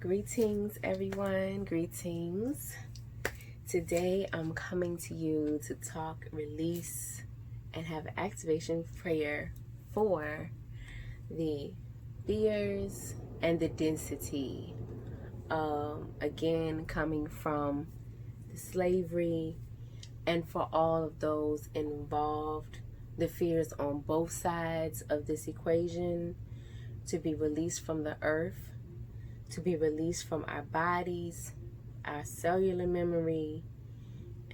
Greetings, everyone. Greetings. Today, I'm coming to you to talk, release, and have an activation prayer for the fears and the density. Again, coming from the slavery, and for all of those involved, the fears on both sides of this equation, to be released from the earth, to be released from our bodies, our cellular memory,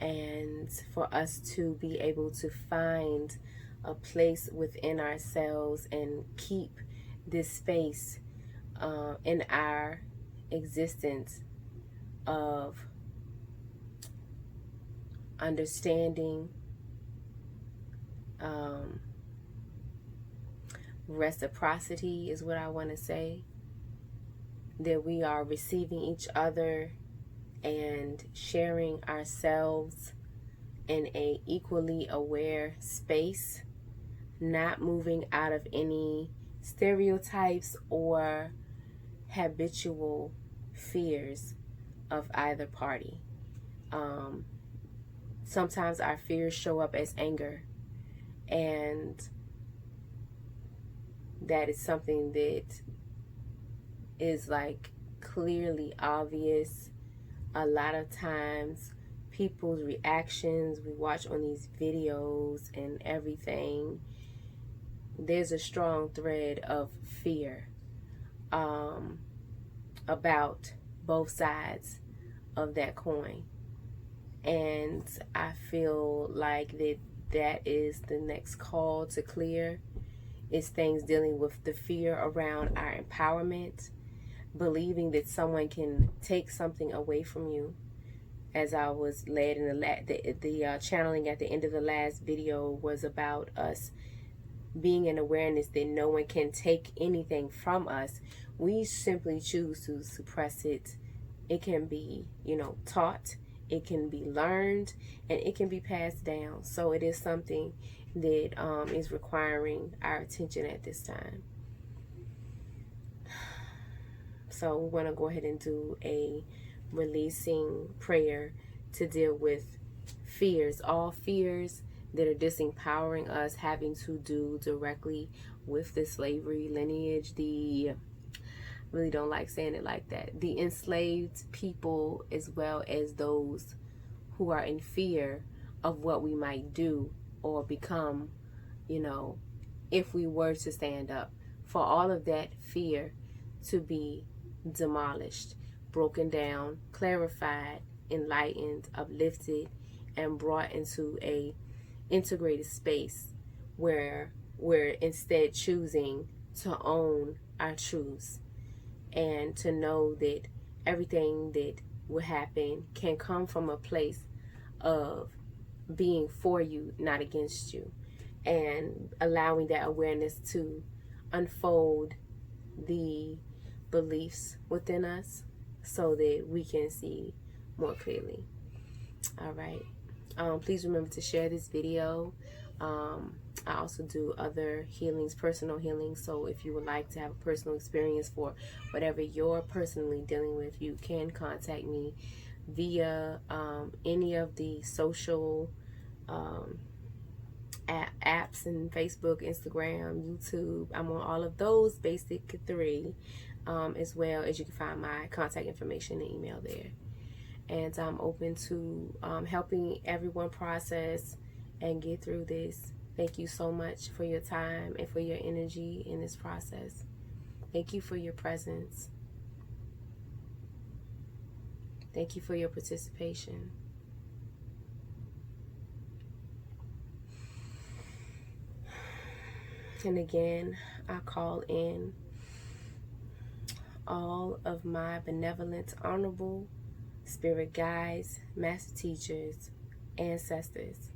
and for us to be able to find a place within ourselves and keep this space in our existence of understanding, reciprocity is what I want to say, that we are receiving each other and sharing ourselves in a equally aware space, not moving out of any stereotypes or habitual fears of either party. Sometimes our fears show up as anger, and that is something that is like clearly obvious. A lot of times people's reactions, we watch on these videos and everything, there's a strong thread of fear about both sides of that coin. And I feel like that is the next call to clear, is things dealing with the fear around our empowerment, believing that someone can take something away from you. As I was led in the channeling at the end of the last video was about us being in awareness that no one can take anything from us. We simply choose to suppress it. It can be, taught, it can be learned, and it can be passed down. So it is something that is requiring our attention at this time. So we want to go ahead and do a releasing prayer to deal with fears, all fears that are disempowering us, having to do directly with the slavery lineage, I really don't like saying it like that, the enslaved people, as well as those who are in fear of what we might do or become, if we were to stand up. For all of that fear to be demolished, broken down, clarified, enlightened, uplifted, and brought into a integrated space where we're instead choosing to own our truths, and to know that everything that will happen can come from a place of being for you, not against you, and allowing that awareness to unfold the beliefs within us so that we can see more clearly. All right. Please remember to share this video. I also do other healings, personal healings. So if you would like to have a personal experience for whatever you're personally dealing with, you can contact me via any of the social apps and Facebook, Instagram, YouTube. I'm on all of those basic three, as well as you can find my contact information and email there. And I'm open to helping everyone process and get through this. Thank you so much for your time and for your energy in this process. Thank you for your presence. Thank you for your participation. And again, I call in all of my benevolent, honorable spirit guides, master teachers, ancestors,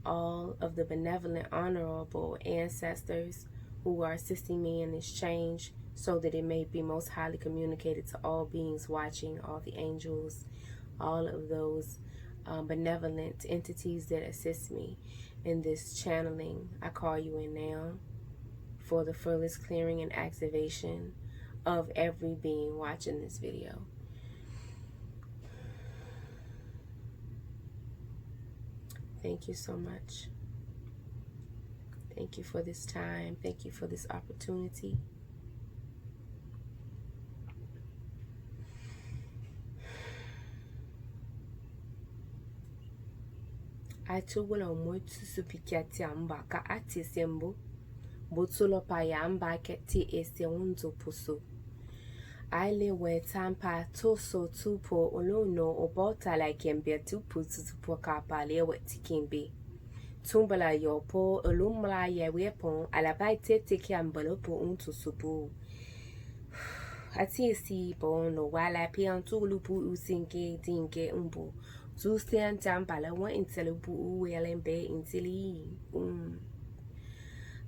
all of the benevolent, honorable ancestors who are assisting me in this change so that it may be most highly communicated to all beings watching, all the angels, all of those benevolent entities that assist me in this channeling. I call you in now for the fullest clearing and activation of every being watching this video. Thank you so much. Thank you for this time. Thank you for this opportunity. Achugula motu supikati amba ka ati sembo. Botulo pa yamba keti ese unzo puso. Aile we tampa toso tupo olono obota la kembia tupu tupo kapa lewe tikimbi. Tumbala yopo olumla ya wepon alabai tete kiambalo po unto supu. Ati si bono wala pian tulupu usinke dinke umbo. Zustian tambala wa intelupu uwelembe intili.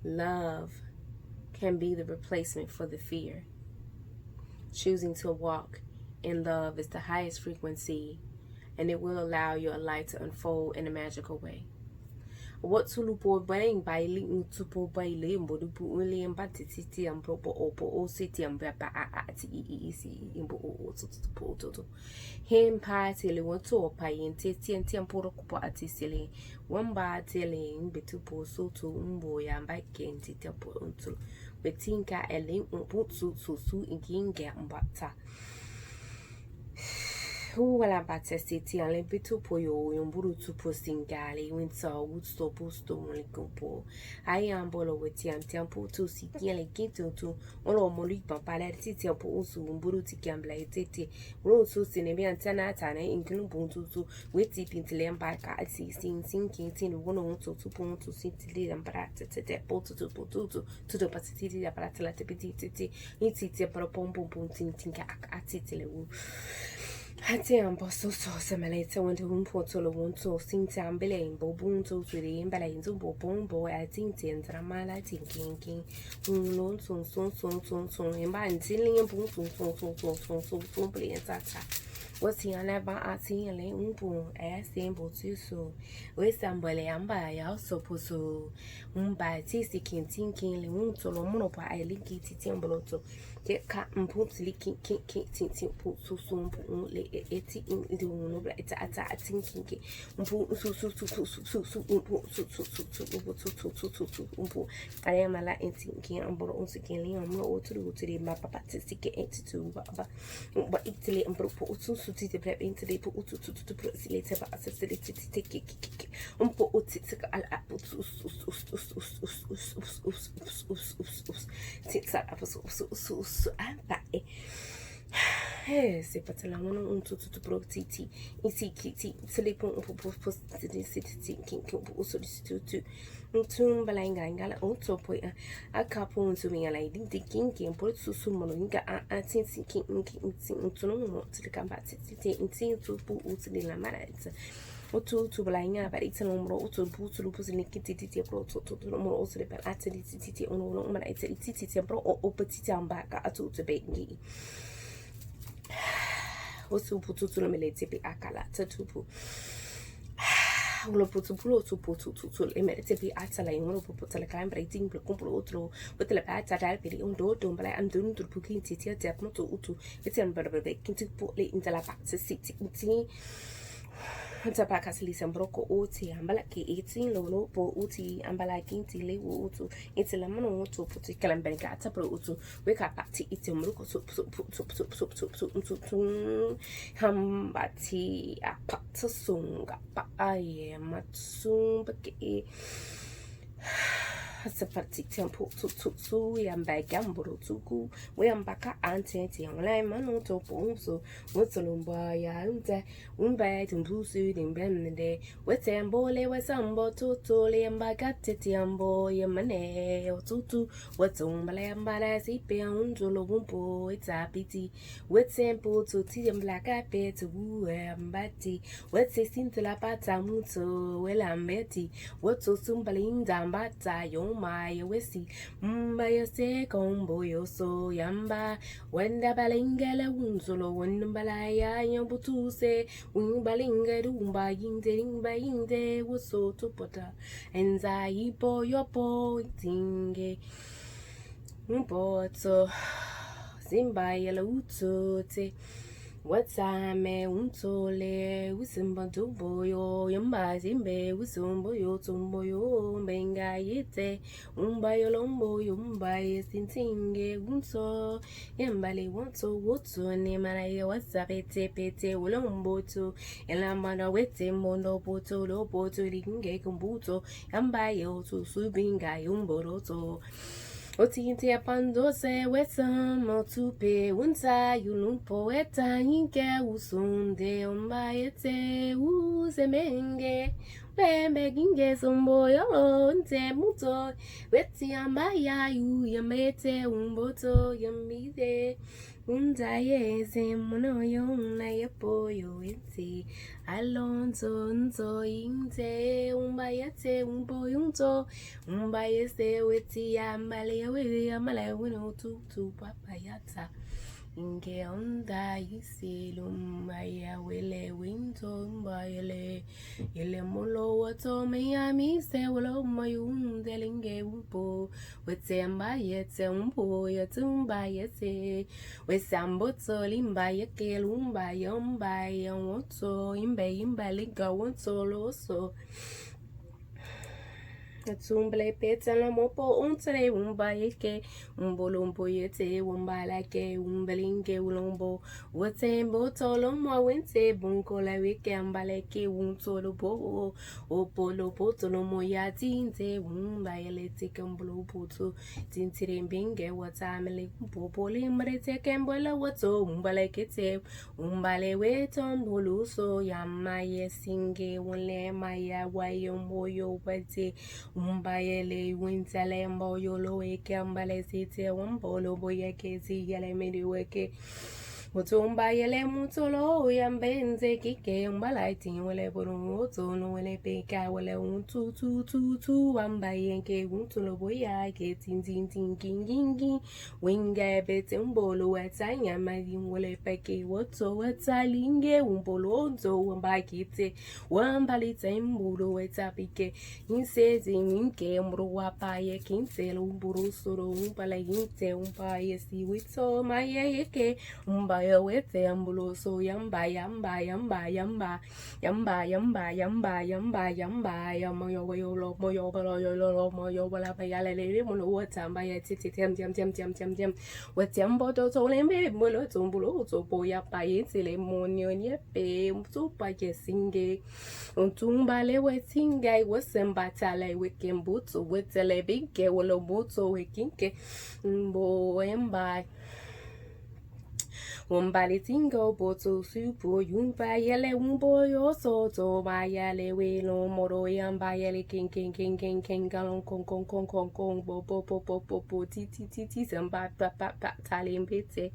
Love can be the replacement for the fear. Choosing to walk in love is the highest frequency, and it will allow your life to unfold in a magical way. What tulupo bang by ling tupo by limbo du puuli and batiti and propo opo o city and baba at easy in bo to him party want to pay in titi and temporo cupa at silly one bar telling betupo so to umbo and by kenti tempo until betinka a link put so in king get mbata. Who will about city and limpitu poyo yumburu to posting galley winter wood stop posto licopo. I am bolo with yan tempo to see yelling kito to all molipa palatiti also umburu to gambla tete rose so cinema and tanatana in clubuntu to wait it into lamback at sea sinking tin 1 to 2 points to city and brat to the pasiti apparatla tepiti it's it a propompo punting tinka at it. Hati ambo so semelete went home portolo wonto sing tambele bobunto to the imbalanzo bobombo at tintin dramala tinking non son imba until in boom so play and tata. What's he never at seeing umbo as simple too so with somebody amba ya so poso umba tisi king tinking wonto monopa I link it timboloto. Get cat and put leaking tinting put so soon eti in the one it's a thinking I am a Latin thinking and brought on secondly I'm not to go to the map about to stick it to but Italy and brought so to the prep into the put to put later but as a take it on put it c'est pas la mono un tout pro titi ici qui se les pont pour poster des sites qui pour solliciter un tum balanga ngala auto poi a capo to me la di king pour su mono nga a tin king un to no to the combat titi in to pour utile la malade to balanga per it's un numero to boots lupus in kititi pro to numero also per atili titi uno ma titi pro o petit ambaka a tutto bengi. Osu putu to melete pe akala tupu ulo putu pulo to emerete pe atala in uno putu la cambra ting per compro otro but la pata dal per un do bala am dun to pukin titi tap no to utu etian berbe kinti po le intala pazza siti Tapaka sembroco oti ambala ke 18 lolo po uti ambala kinti le utu itela mano utu puti kalambenga tapro utu weka pati itemruko hambati apata sunga pa aye matsumba ke Sapati tempo to yamba gamboro tuku wembaka antenti online mano to ponso wotolumba ya umba tumbusu dimbende wetembole wesambo tutole yambaka tetiambo yemane otutu wetumbale yambala sipe unjolo bumpo itapiti wetempo to tiamblaka petu wembati wetesintula pata muto welambeti wotosumblinda mbata yo my wisi mbaya se combo yo so yamba wenda balingala unzolo wendbalaya yambutuse wimbalinga dumba yinde woso tupota enza ipo yopo tinge mpoto Simba yellow utote. What time untole usimba tuboyo yamba simbe usumbo yo tumbo yo benga yete umba yolombo yumba yesintinge unso yambale wonto woto ne maraye wasapete pete ulombo to elamana wete mondo poto lo poto ringe kumbuto yamba yo to subinga yumboroto Otinte apandose wesam motupe unta yulumpo eta yinke usunde ombayete uzemenge wembe ginge sombo yolo nte muto weti ambaya yu yamete umboto yamide undaye semono yona yepo yo eti alonso nto inte umbayete umbo yunto umbayese weti ambale amala wino tu papayata inge onda yisilum maya wele winto mbayele yele molo wato mayami se wolo mayum delinge umpo wete ambayete umpo yatumbayete wesamboto limba yake lumba yomba yomoto imbe liga wonto loso Tumble peta la mopo untre umba yeke umbolombo yete umbala ke umbelinge ulombo watembo tolomo wente bunko la weke ambale ke untolo bo o polo poto no moya tinte umba yelete kamblo poto tintire binge watamele popole mrete kembola wato umbale kete umbale wetombolo so yama yesinge wole maya wayomboyo wete Umbayele wintale mboyo lo weke ambale site wambolo boye kezi yele midi weke Mutumba yele mutolo yambenze kike mbalaiti wele bono no wele peka wele tu wamba yenke untulo boya ke tin gingi winga bete mbolo watanya madi wele peke woto watalinge umbolo onzo wamba kite wambalite mbolo wetapike insezi minke mbro wapaye kinselo mburu soro umpala yinte umpaye si wito maye yeke Yamba wete ambulo so yamba moyo moyo moyo bala bayale le mono watamba ya titi tem watembo to lembe molo tumbulo to boya payete le monyo nyepe mtupa kesinge untumba le wetinga wasemba le wekembuto wetele bige wolo buto wekinke mbo yamba Umbali tingo boto supo yumba yele umbo yo soto bayale welo moro yamba yele king galon kong bo ti samba pa talimbete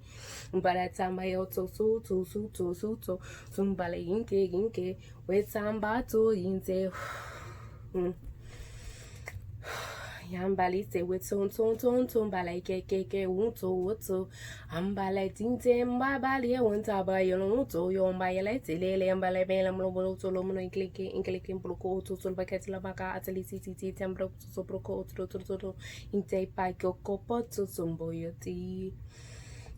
umbala tamba yo to suto sumbale inke wetamba to yinte Yambali se with ton balai ke unto ambala tinte mbabali wonta ba yono to yomba yele tele ambala bela mlo to lo mno inklike proko to sol baket la baka atali titi tembro so proko to inte pa kopo to somboyoti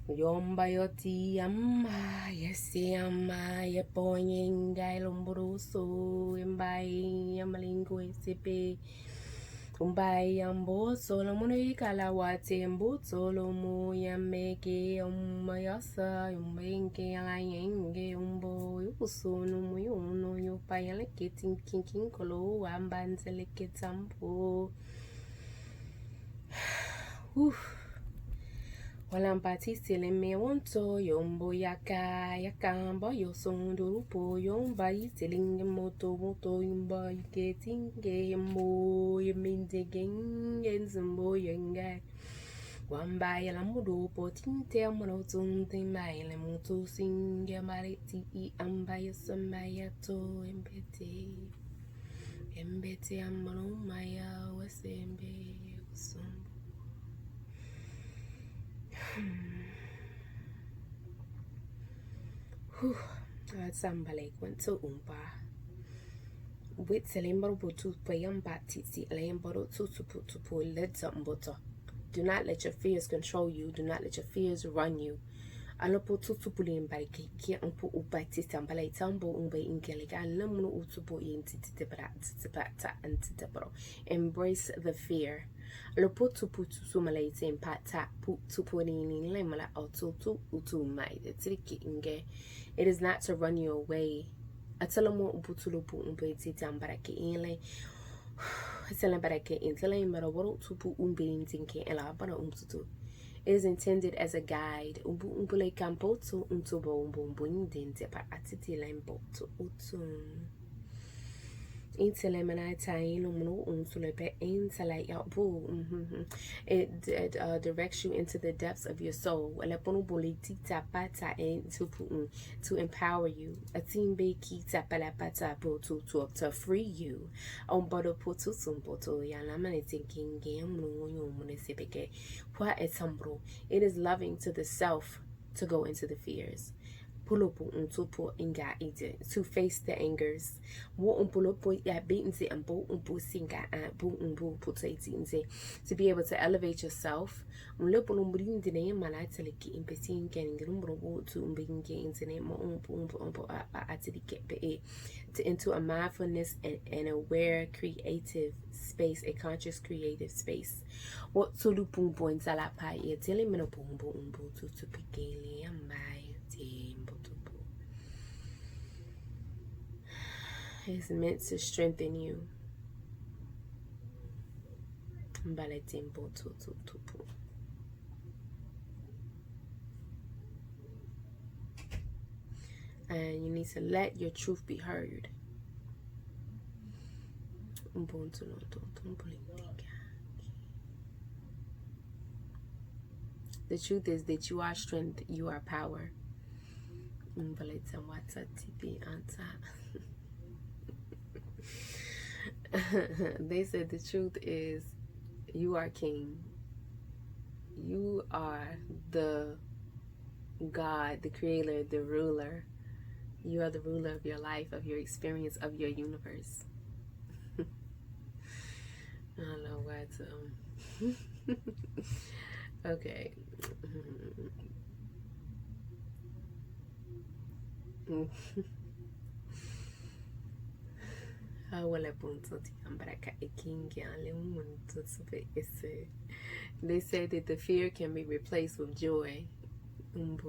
Yomba yoti amma yesi amma ye poinga lombroso embai amalingo sepe Umbai ambo solo munikala wate mbo solo mu yameke umayasa umbenke ayenge umbo yusono muyuno yopayale ketin kinkin kolo ambanzele ketampo Walampati sile me wonto yombo yakambo yosondo po yomba yisilinge moto yomba yiketinge yembo yeminde genzimbo yenga Wamba yala mudo po tinte mono tunte maile moto singe mariti amba yasamba yato embete amano maya wasembe usumbo Sambale kwento umpa Wit selimbo botu payamba titi layamboro tutu putu po ledza mboto Do not let your fears control you. Do not let your fears run you. Alopo tutupuli mbarike kia umpo ubati tambala tambo umbe ingelega lamunu utupo intitibra titibata antitibro. Embrace the fear. Alopo tupu tusumalaite impata pu tupuni lemala otutu utumai the triki inge. It is not to run you away. Atalomo ubutulupu umbe titambarake inle. It is intended as a guide. It directs you into the depths of your soul to empower you, to free you. It is loving to the self to go into the fears. To face the angers, to be able to elevate yourself, into a mindfulness and aware creative space, a conscious creative space. It's meant to strengthen you. And you need to let your truth be heard. The truth is that you are strength, you are power. They said the truth is you are king. You are the God, the creator, the ruler. You are the ruler of your life, of your experience, of your universe. I don't know what. Okay. They say that the fear can be replaced with joy. And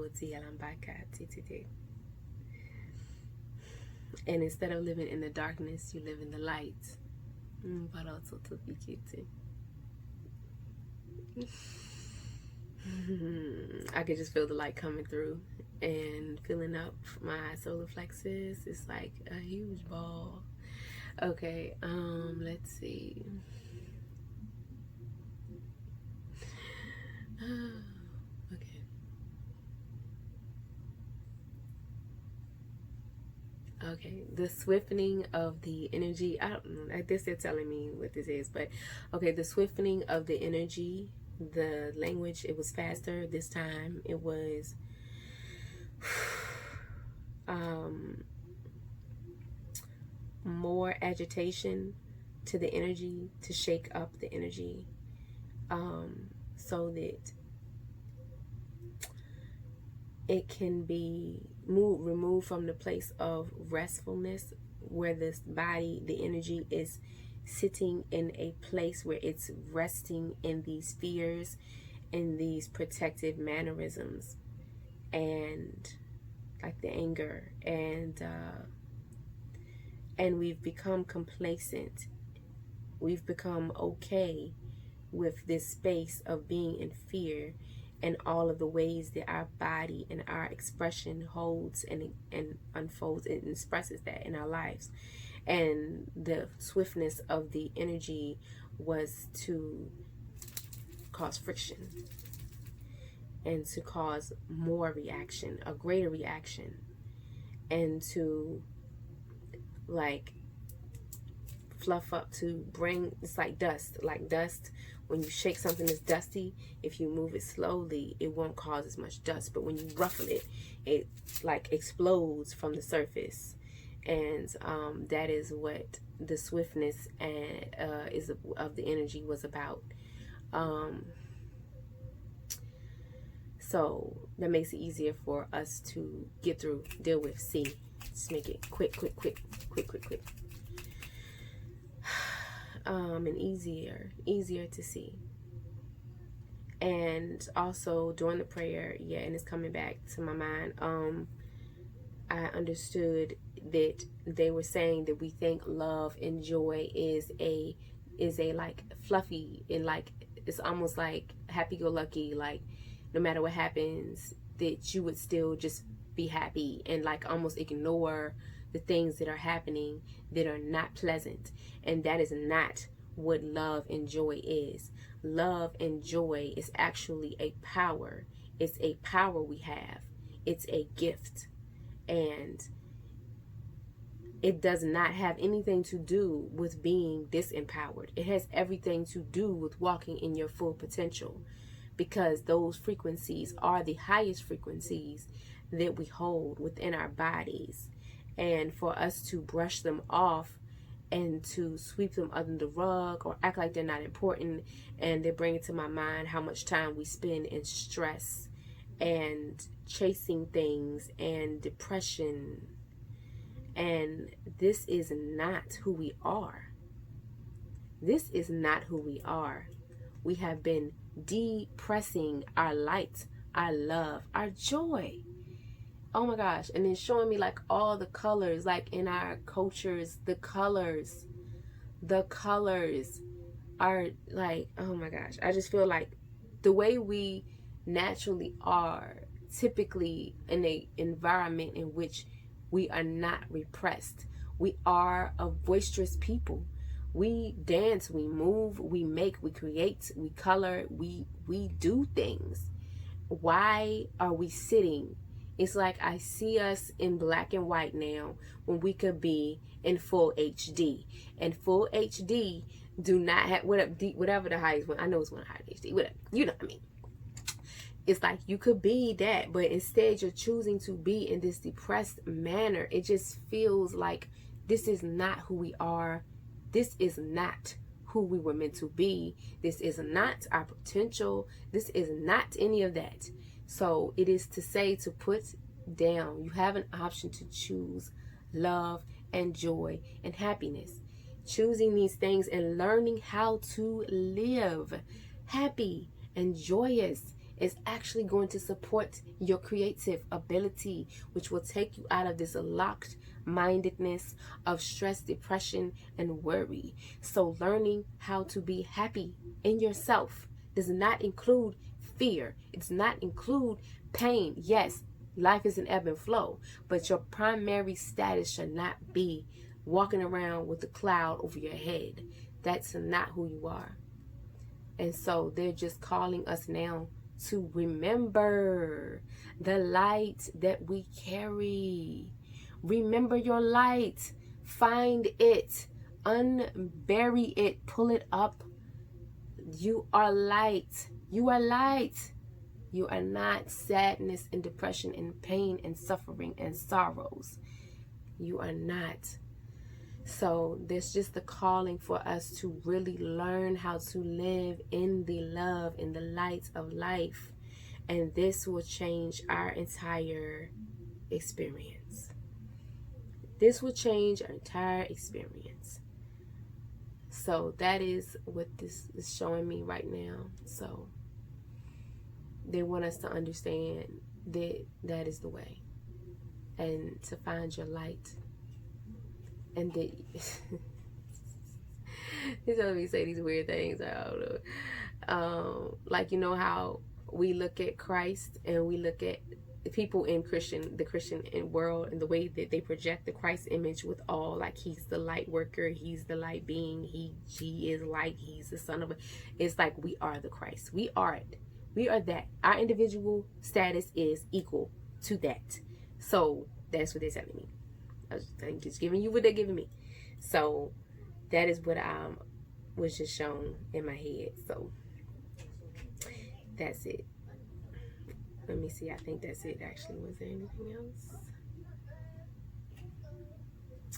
instead of living in the darkness, you live in the light. I could just feel the light coming through and filling up my solar plexus. It's like a huge ball. Okay, let's see. Okay, the swiftening of the energy. I don't know. I guess they're telling me what this is, but okay, the swiftening of the energy, the language, it was faster this time. It was more agitation to the energy, to shake up the energy, so that it can be removed from the place of restfulness, where this body, the energy is sitting in a place where it's resting in these fears, in these protective mannerisms, and like the anger, and we've become complacent. We've become okay with this space of being in fear, and all of the ways that our body and our expression holds and unfolds and expresses that in our lives. And the swiftness of the energy was to cause friction and to cause more reaction, a greater reaction, and to like fluff up, to bring, it's like dust. When you shake something that's dusty, if you move it slowly, it won't cause as much dust. But when you ruffle it, it like explodes from the surface. And that is what the swiftness and is of the energy was about. So that makes it easier for us to get through, deal with. C. Just make it quick. And easier to see. And also during the prayer, and it's coming back to my mind, I understood that they were saying that we think love and joy is a like fluffy, and like it's almost like happy-go-lucky, like no matter what happens that you would still just be happy and like almost ignore the things that are happening that are not pleasant. And that is not what love and joy is. Love and joy is actually a power. It's a power we have. It's a gift. And it does not have anything to do with being disempowered. It has everything to do with walking in your full potential, because those frequencies are the highest frequencies that we hold within our bodies. And for us to brush them off and to sweep them under the rug or act like they're not important, and they bring it to my mind how much time we spend in stress and chasing things and depression. And this is not who we are. This is not who we are. We have been depressing our light, our love, our joy. Oh my gosh. And then showing me like all the colors, like in our cultures, the colors are like, oh my gosh. I just feel like the way we naturally are, typically in an environment in which we are not repressed. We are a boisterous people. We dance, we move, we make, we create, we color, we do things. Why are we sitting? It's like I see us in black and white now when we could be in full HD. And full HD do not have whatever the highest one. I know it's one high HD. Whatever, you know what I mean. It's like you could be that, but instead you're choosing to be in this depressed manner. It just feels like this is not who we are. This is not who we were meant to be. This is not our potential. This is not any of that. So it is to say to put down. You have an option to choose love and joy and happiness. Choosing these things and learning how to live happy and joyous is actually going to support your creative ability, which will take you out of this locked mindedness of stress, depression, and worry. So learning how to be happy in yourself does not include fear. It does not include pain. Yes, life is an ebb and flow, but your primary status should not be walking around with a cloud over your head. That's not who you are. And so they're just calling us now to remember the light that we carry. Remember your light. Find it. Unbury it. Pull it up. You are light. You are light. You are not sadness and depression and pain and suffering and sorrows. You are not. So there's just the calling for us to really learn how to live in the love, in the light of life. And this will change our entire experience. This will change our entire experience. So that is what this is showing me right now. So they want us to understand that that is the way. And to find your light. And that they tell me say these weird things. I don't know. Like, you know how we look at Christ and we look at the people in the Christian world, and the way that they project the Christ image with all, like, he's the light worker, he's the light being, he is light, he's the son of it. It's like we are the Christ. We are it. We are that. Our individual status is equal to that. So that's what they're telling me. I'm just giving you what they're giving me. So that is what was just shown in my head. So that's it. Let me see. I think that's it, actually. Was there anything else?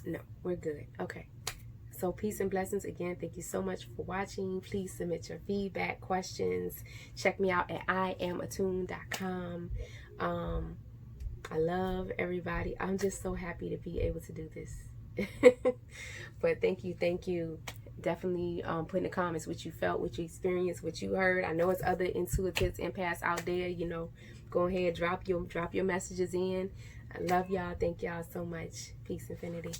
No, we're good. Okay. So peace and blessings again. Thank you so much for watching. Please submit your feedback, questions. Check me out at iamattuned.com. I love everybody. I'm just so happy to be able to do this. But thank you. Definitely put in the comments what you felt, what you experienced, what you heard. I know it's other intuitives, empaths out there. You know, go ahead, drop your messages in. I love y'all. Thank y'all so much. Peace, infinity.